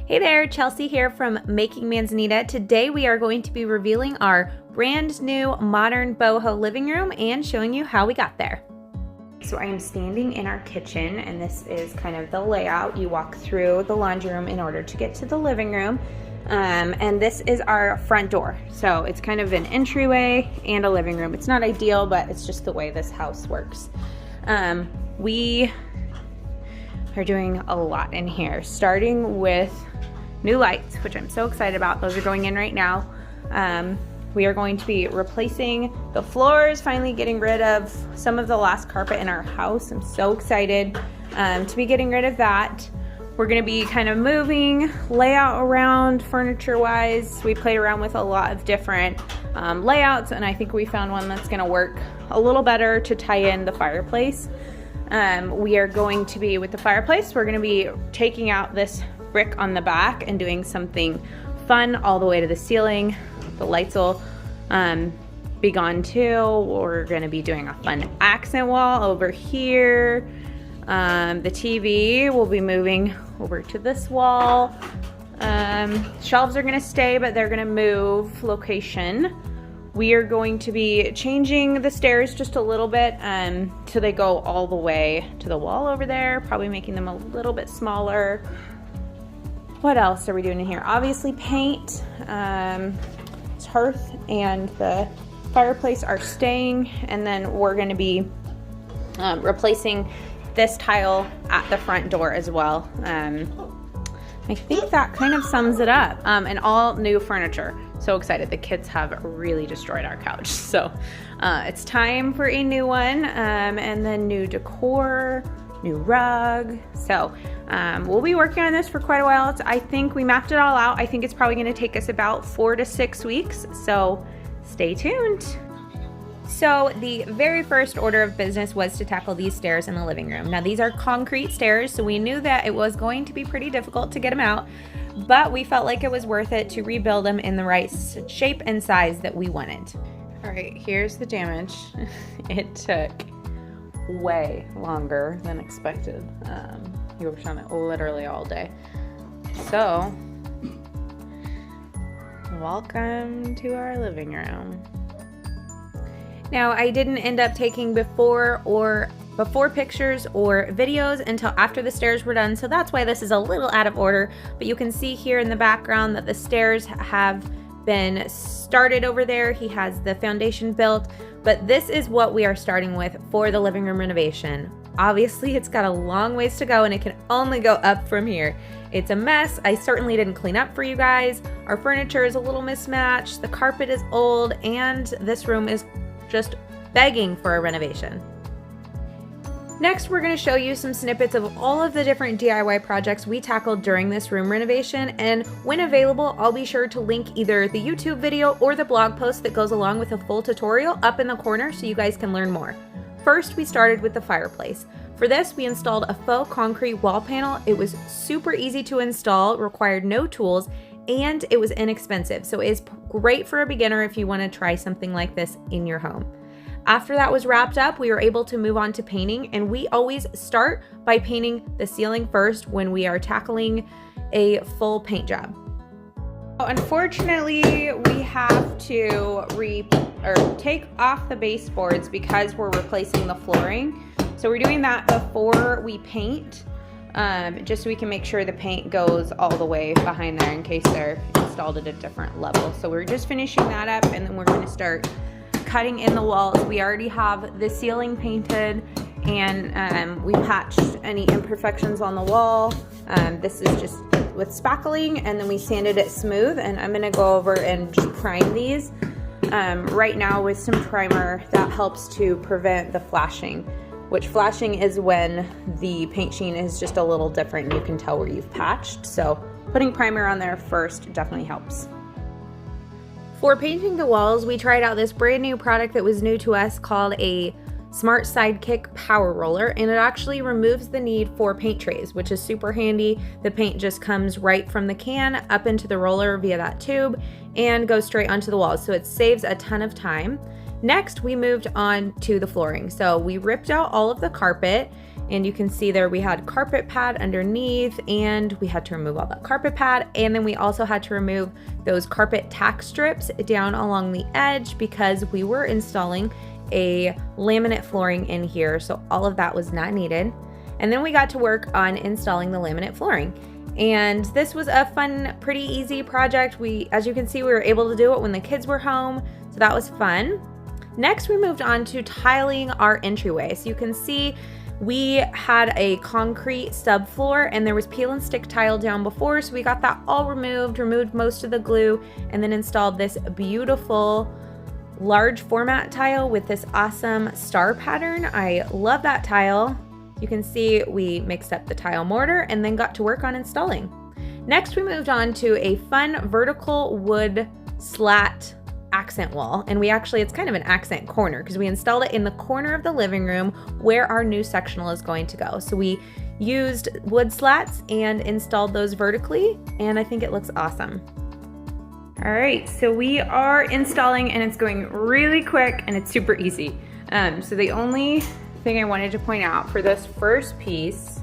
Hey there, Chelsea here from Making Manzanita. Today we are going to be revealing our brand new modern boho living room and showing you how we got there. So I am standing in our kitchen, and this is kind of the layout. You walk through the laundry room in order to get to the living room. And this is our front door. So it's kind of an entryway and a living room. It's not ideal, but it's just the way this house works. We are doing a lot in here, starting with new lights, which I'm so excited about. Those are going in right now. We are going to be replacing the floors, finally getting rid of some of the last carpet in our house. I'm so excited to be getting rid of that. We're gonna be kind of moving layout around furniture wise. We played around with a lot of different layouts, and I think we found one that's gonna work a little better to tie in the fireplace. We are going to be, with the fireplace, we're gonna be taking out this brick on the back and doing something fun all the way to the ceiling. The lights will be gone too. We're gonna be doing a fun accent wall over here. The TV will be moving over to this wall. Shelves are gonna stay, but they're gonna move location. We are going to be changing the stairs just a little bit so they go all the way to the wall over there, probably making them a little bit smaller. What else are we doing in here? Obviously paint, hearth and the fireplace are staying, and then we're gonna be replacing this tile at the front door as well. I think that kind of sums it up. And all new furniture. So excited. The kids have really destroyed our couch. So it's time for a new one. And then new decor, new rug. So we'll be working on this for quite a while. I think we mapped it all out. I think it's probably gonna take us about 4 to 6 weeks. So stay tuned. So the very first order of business was to tackle these stairs in the living room. Now these are concrete stairs, so we knew that it was going to be pretty difficult to get them out, but we felt like it was worth it to rebuild them in the right shape and size that we wanted. All right, here's the damage. It took way longer than expected. We worked on it literally all day. So, welcome to our living room. Now, I didn't end up taking before pictures or videos until after the stairs were done, so that's why this is a little out of order. But you can see here in the background that the stairs have been started over there. He has the foundation built, but this is what we are starting with for the living room renovation. Obviously, it's got a long ways to go, and it can only go up from here. It's a mess. I certainly didn't clean up for you guys. Our furniture is a little mismatched. The carpet is old, and this room is just begging for a renovation. Next, we're going to show you some snippets of all of the different DIY projects we tackled during this room renovation, and when available, I'll be sure to link either the YouTube video or the blog post that goes along with a full tutorial up in the corner so you guys can learn more. First, we started with the fireplace. For this, we installed a faux concrete wall panel. It was super easy to install, required no tools, and it was inexpensive, so it is great for a beginner if you want to try something like this in your home. After that was wrapped up, we were able to move on to painting, and we always start by painting the ceiling first when we are tackling a full paint job. Unfortunately, we have to take off the baseboards because we're replacing the flooring. So we're doing that before we paint. Just so we can make sure the paint goes all the way behind there in case they're installed at a different level. So we're just finishing that up, and then we're going to start cutting in the walls. We already have the ceiling painted, and we patched any imperfections on the wall. This is just with spackling, and then we sanded it smooth, and I'm going to go over and just prime these right now with some primer that helps to prevent the flashing. Which flashing is when the paint sheen is just a little different and you can tell where you've patched. So putting primer on there first definitely helps. For painting the walls, we tried out this brand new product that was new to us called a Smart Sidekick Power Roller, and it actually removes the need for paint trays, which is super handy. The paint just comes right from the can up into the roller via that tube and goes straight onto the walls, so it saves a ton of time. Next, we moved on to the flooring. So we ripped out all of the carpet, and you can see there we had carpet pad underneath, and we had to remove all that carpet pad. And then we also had to remove those carpet tack strips down along the edge because we were installing a laminate flooring in here. So all of that was not needed. And then we got to work on installing the laminate flooring. And this was a fun, pretty easy project. As you can see, we were able to do it when the kids were home. So that was fun. Next, we moved on to tiling our entryway. So you can see we had a concrete subfloor and there was peel and stick tile down before. So we got that all removed most of the glue, and then installed this beautiful large format tile with this awesome star pattern. I love that tile. You can see we mixed up the tile mortar and then got to work on installing. Next, we moved on to a fun vertical wood slat accent wall, and it's kind of an accent corner because we installed it in the corner of the living room where our new sectional is going to go. So we used wood slats and installed those vertically, and I think it looks awesome. All right, so we are installing and it's going really quick and it's super easy. So the only thing I wanted to point out for this first piece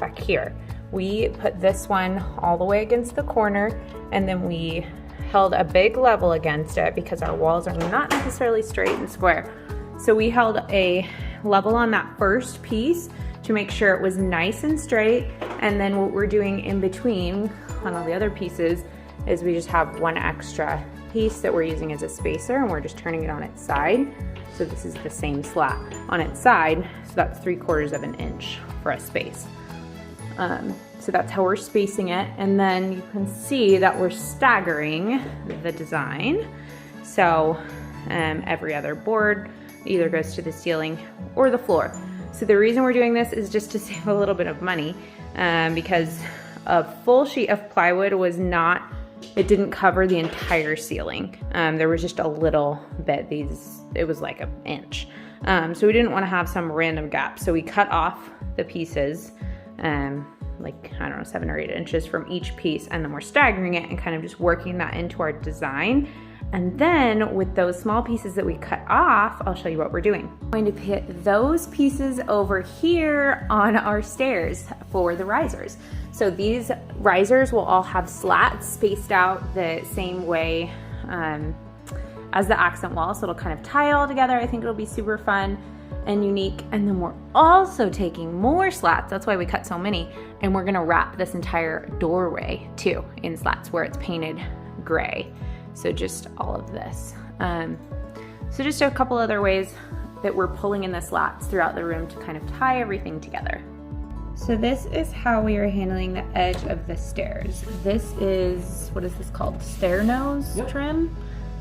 back here, we put this one all the way against the corner, and then we held a big level against it because our walls are not necessarily straight and square. So we held a level on that first piece to make sure it was nice and straight. And then what we're doing in between on all the other pieces is we just have one extra piece that we're using as a spacer, and we're just turning it on its side. So this is the same slat on its side. So that's 3/4 of an inch for a space. So that's how we're spacing it. And then you can see that we're staggering the design. So every other board either goes to the ceiling or the floor. So the reason we're doing this is just to save a little bit of money because a full sheet of plywood it didn't cover the entire ceiling. There was just a little bit, it was like an inch. So we didn't want to have some random gap. So we cut off the pieces, like, I don't know, 7 or 8 inches from each piece, and then we're staggering it and kind of just working that into our design. And then with those small pieces that we cut off, I'll show you what we're doing. I'm going to put those pieces over here on our stairs for the risers. So these risers will all have slats spaced out the same way as the accent wall, so it'll kind of tie all together. I think it'll be super fun and unique. And then we're also taking more slats, that's why we cut so many, and we're gonna wrap this entire doorway too in slats where it's painted gray. So just all of this. So just a couple other ways that we're pulling in the slats throughout the room to kind of tie everything together. So this is how we are handling the edge of the stairs. This is, what is this called? Stair nose trim.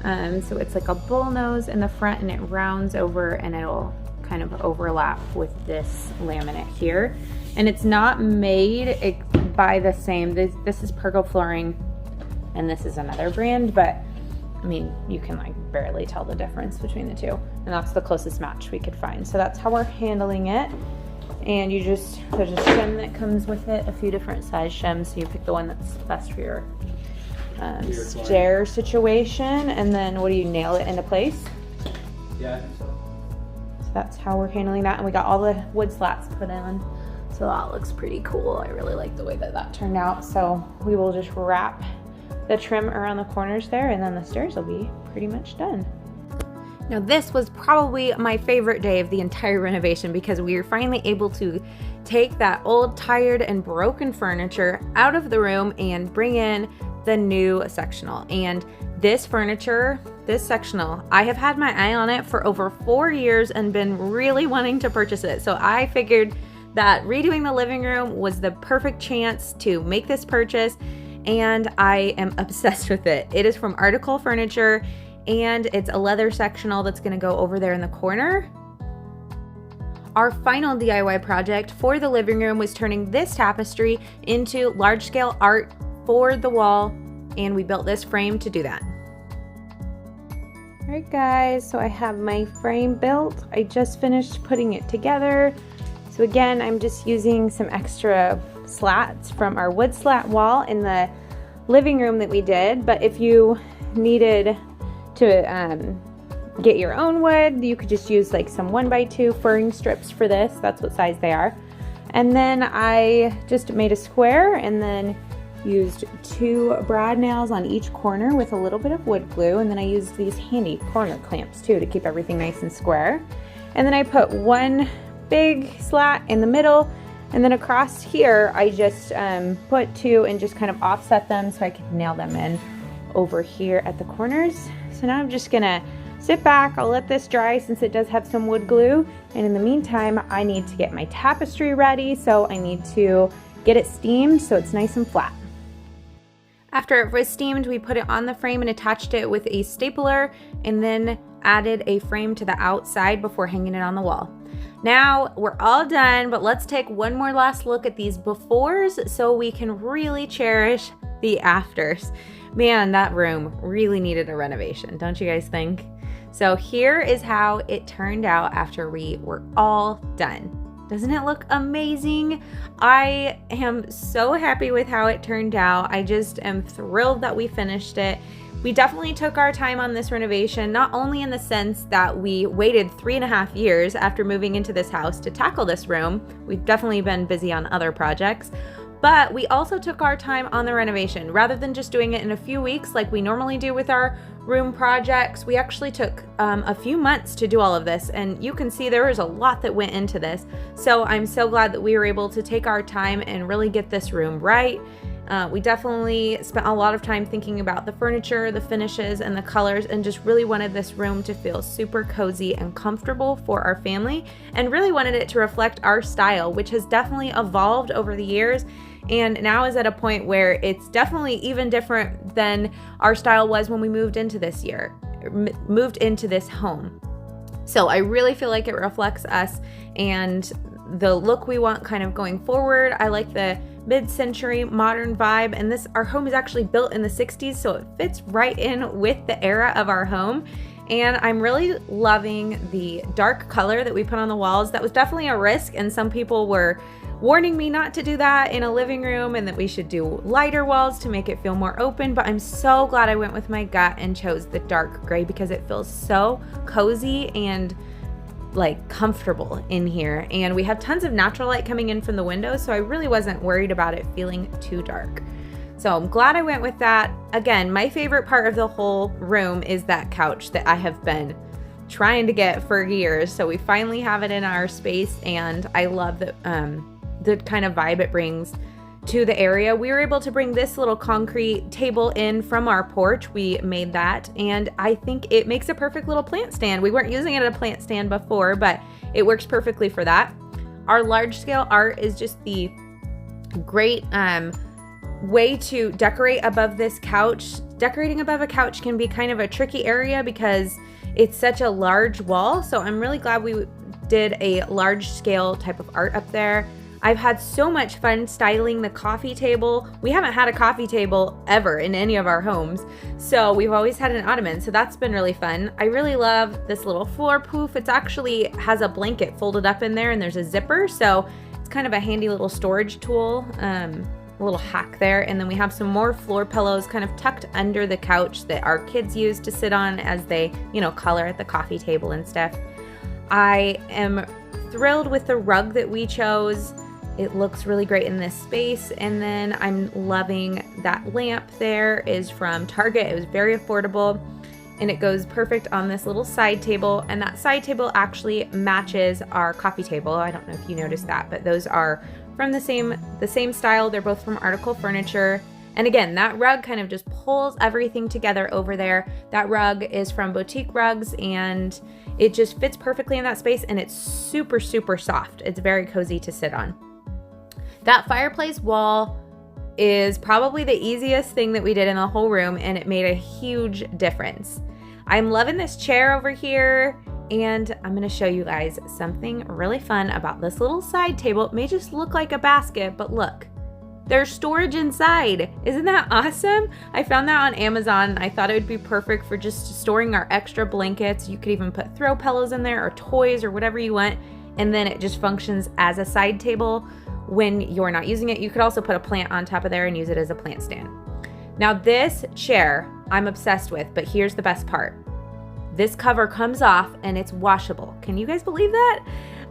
So it's like a bull nose in the front, and it rounds over and it'll kind of overlap with this laminate here. And it's not made by the same, this is Pergo Flooring and this is another brand, but I mean, you can like barely tell the difference between the two. And that's the closest match we could find. So that's how we're handling it. And there's a shim that comes with it, a few different size shims. So you pick the one that's best for your stair situation. And then what do you nail it into place? Yeah, I think so. So that's how we're handling that. And we got all the wood slats put in. So that looks pretty cool. I really like the way that turned out. So we will just wrap the trim around the corners there, and then the stairs will be pretty much done. Now this was probably my favorite day of the entire renovation because we were finally able to take that old, tired, and broken furniture out of the room and bring in the new sectional. And this furniture, this sectional, I have had my eye on it for over 4 years and been really wanting to purchase it. So I figured that redoing the living room was the perfect chance to make this purchase, and I am obsessed with it. It is from Article Furniture, and it's a leather sectional that's gonna go over there in the corner. Our final DIY project for the living room was turning this tapestry into large-scale art for the wall, and we built this frame to do that. All right guys, so I have my frame built. I just finished putting it together. So again, I'm just using some extra slats from our wood slat wall in the living room that we did, but if you needed to get your own wood. You could just use like some 1x2 furring strips for this. That's what size they are. And then I just made a square and then used 2 brad nails on each corner with a little bit of wood glue. And then I used these handy corner clamps too to keep everything nice and square. And then I put 1 big slat in the middle. And then across here, I just put 2 and just kind of offset them so I could nail them in over here at the corners. So now I'm just gonna sit back. I'll let this dry since it does have some wood glue. And in the meantime, I need to get my tapestry ready. So I need to get it steamed so it's nice and flat. After it was steamed, we put it on the frame and attached it with a stapler and then added a frame to the outside before hanging it on the wall. Now we're all done, but let's take one more last look at these befores so we can really cherish the afters. Man, that room really needed a renovation, don't you guys think? So here is how it turned out after we were all done. Doesn't it look amazing? I am so happy with how it turned out. I just am thrilled that we finished it. We definitely took our time on this renovation, not only in the sense that we waited 3.5 years after moving into this house to tackle this room. We've definitely been busy on other projects, but we also took our time on the renovation. Rather than just doing it in a few weeks like we normally do with our room projects, we actually took a few months to do all of this, and you can see there was a lot that went into this. So I'm so glad that we were able to take our time and really get this room right. We definitely spent a lot of time thinking about the furniture, the finishes, and the colors, and just really wanted this room to feel super cozy and comfortable for our family, and really wanted it to reflect our style, which has definitely evolved over the years and now is at a point where it's definitely even different than our style was when we moved into this home. So I really feel like it reflects us and the look we want kind of going forward. I like the mid-century modern vibe, and our home is actually built in the 60s, so it fits right in with the era of our home. And I'm really loving the dark color that we put on the walls. That was definitely a risk, and some people were warning me not to do that in a living room and that we should do lighter walls to make it feel more open, but I'm so glad I went with my gut and chose the dark gray because it feels so cozy and like comfortable in here. And we have tons of natural light coming in from the windows, so I really wasn't worried about it feeling too dark. So I'm glad I went with that. Again, my favorite part of the whole room is that couch that I have been trying to get for years. So we finally have it in our space, and I love the kind of vibe it brings to the area. We were able to bring this little concrete table in from our porch. We made that, and I think it makes a perfect little plant stand. We weren't using it as a plant stand before, but it works perfectly for that. Our large scale art is just the great way to decorate above this couch. Decorating above a couch can be kind of a tricky area because it's such a large wall. So I'm really glad we did a large scale type of art up there. I've had so much fun styling the coffee table. We haven't had a coffee table ever in any of our homes, so we've always had an ottoman, so that's been really fun. I really love this little floor poof. It actually has a blanket folded up in there, and there's a zipper, so it's kind of a handy little storage tool, a little hack there. And then we have some more floor pillows kind of tucked under the couch that our kids use to sit on as they, color at the coffee table and stuff. I am thrilled with the rug that we chose. It looks really great in this space. And then I'm loving that lamp there is from Target. It was very affordable, and it goes perfect on this little side table. And that side table actually matches our coffee table. I don't know if you noticed that, but those are from the same style. They're both from Article Furniture. And again, that rug kind of just pulls everything together over there. That rug is from Boutique Rugs, and it just fits perfectly in that space, and it's super, super soft. It's very cozy to sit on. That fireplace wall is probably the easiest thing that we did in the whole room, and it made a huge difference. I'm loving this chair over here, and I'm gonna show you guys something really fun about this little side table. It may just look like a basket, but look, there's storage inside. Isn't that awesome? I found that on Amazon. I thought it would be perfect for just storing our extra blankets. You could even put throw pillows in there or toys or whatever you want, and then it just functions as a side table when you're not using it. You could also put a plant on top of there and use it as a plant stand. Now this chair I'm obsessed with, but here's the best part. this cover comes off and it's washable. Can you guys believe that?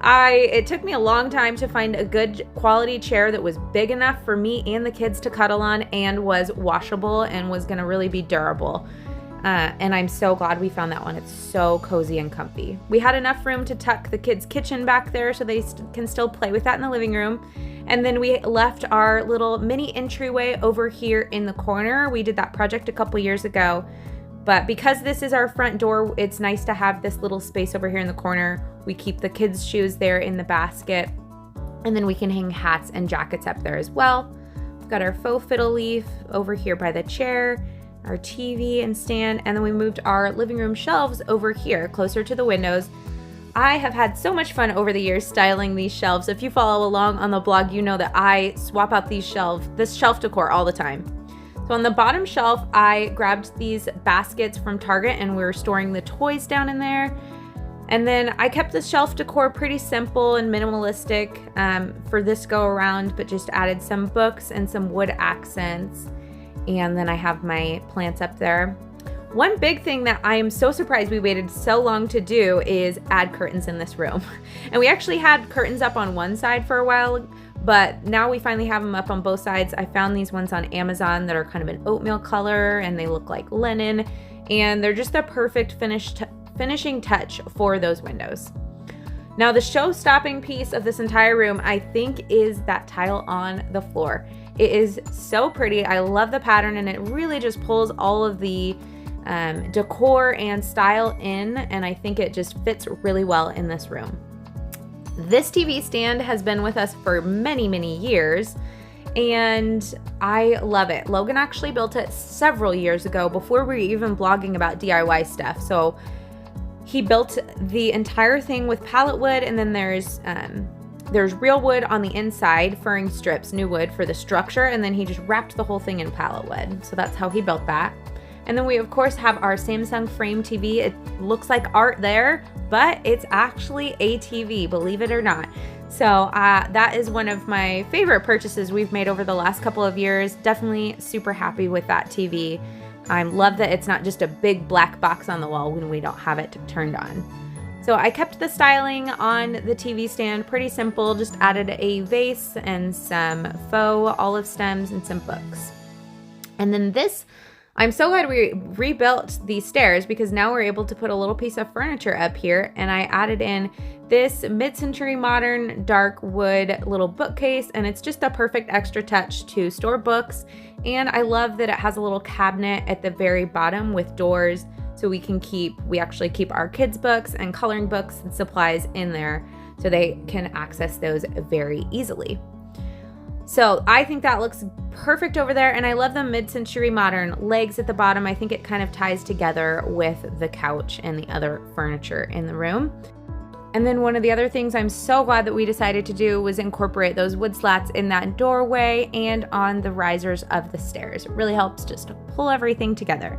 It took me a long time to find a good quality chair that was big enough for me and the kids to cuddle on and was washable and was gonna really be durable. And I'm so glad we found that one. It's so cozy and comfy. We had enough room to tuck the kids' kitchen back there so they can still play with that in the living room. And then we left our little mini entryway over here in the corner. We did that project a couple years ago, but because this is our front door, it's nice to have this little space over here in the corner. We keep the kids' shoes there in the basket, and then we can hang hats and jackets up there as well. We've got our faux fiddle leaf over here by the chair, our TV and stand, and then we moved our living room shelves over here closer to the windows. I have had so much fun over the years styling these shelves. If you follow along on the blog, you know that I swap out this shelf decor all the time. So on the bottom shelf, I grabbed these baskets from Target and we were storing the toys down in there. And then I kept the shelf decor pretty simple and minimalistic for this go around, but just added some books and some wood accents. And then I have my plants up there. One big thing that I am so surprised we waited so long to do is add curtains in this room. And we actually had curtains up on one side for a while, but now we finally have them up on both sides. I found these ones on Amazon that are kind of an oatmeal color and they look like linen, and they're just the perfect finishing touch for those windows. Now the show-stopping piece of this entire room, I think, is that tile on the floor. It is so pretty. I love the pattern, and it really just pulls all of the decor and style in, and I think it just fits really well in this room. This TV stand has been with us for many, many years, and I love it. Logan actually built it several years ago before we were even blogging about DIY stuff. So he built the entire thing with pallet wood, and then there's real wood on the inside, furring strips, new wood for the structure, and then he just wrapped the whole thing in pallet wood. So that's how he built that. And then we of course have our Samsung frame TV. It looks like art there, but it's actually a TV, believe it or not. So that is one of my favorite purchases we've made over the last couple of years. Definitely super happy with that TV. I love that it's not just a big black box on the wall when we don't have it turned on. So I kept the styling on the TV stand pretty simple, just added a vase and some faux olive stems and some books. And then this, I'm so glad we rebuilt these stairs because now we're able to put a little piece of furniture up here, and I added in this mid-century modern dark wood little bookcase, and it's just the perfect extra touch to store books. And I love that it has a little cabinet at the very bottom with doors, so we actually keep our kids' books and coloring books and supplies in there so they can access those very easily. So I think that looks perfect over there, and I love the mid-century modern legs at the bottom. I think it kind of ties together with the couch and the other furniture in the room. And then one of the other things I'm so glad that we decided to do was incorporate those wood slats in that doorway and on the risers of the stairs. It really helps just to pull everything together.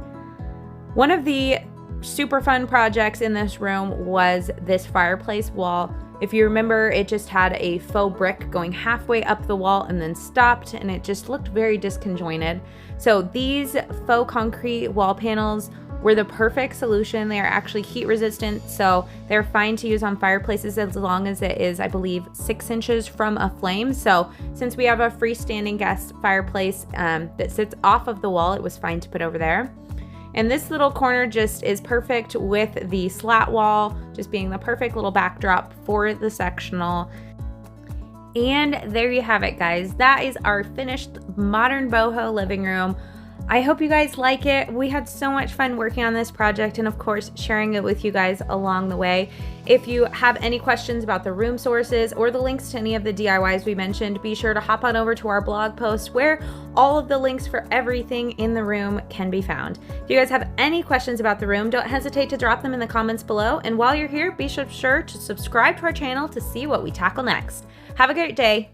One of the super fun projects in this room was this fireplace wall. If you remember, it just had a faux brick going halfway up the wall and then stopped, and it just looked very disconjointed. So these faux concrete wall panels were the perfect solution. They are actually heat resistant, so they're fine to use on fireplaces as long as it is, I believe, 6 inches from a flame. So since we have a freestanding gas fireplace that sits off of the wall, it was fine to put over there. And this little corner just is perfect with the slat wall, just being the perfect little backdrop for the sectional. And there you have it, guys. That is our finished modern boho living room. I hope you guys like it. We had so much fun working on this project and of course sharing it with you guys along the way. If you have any questions about the room sources or the links to any of the DIYs we mentioned, be sure to hop on over to our blog post where all of the links for everything in the room can be found. If you guys have any questions about the room, don't hesitate to drop them in the comments below. And while you're here, be sure to subscribe to our channel to see what we tackle next. Have a great day.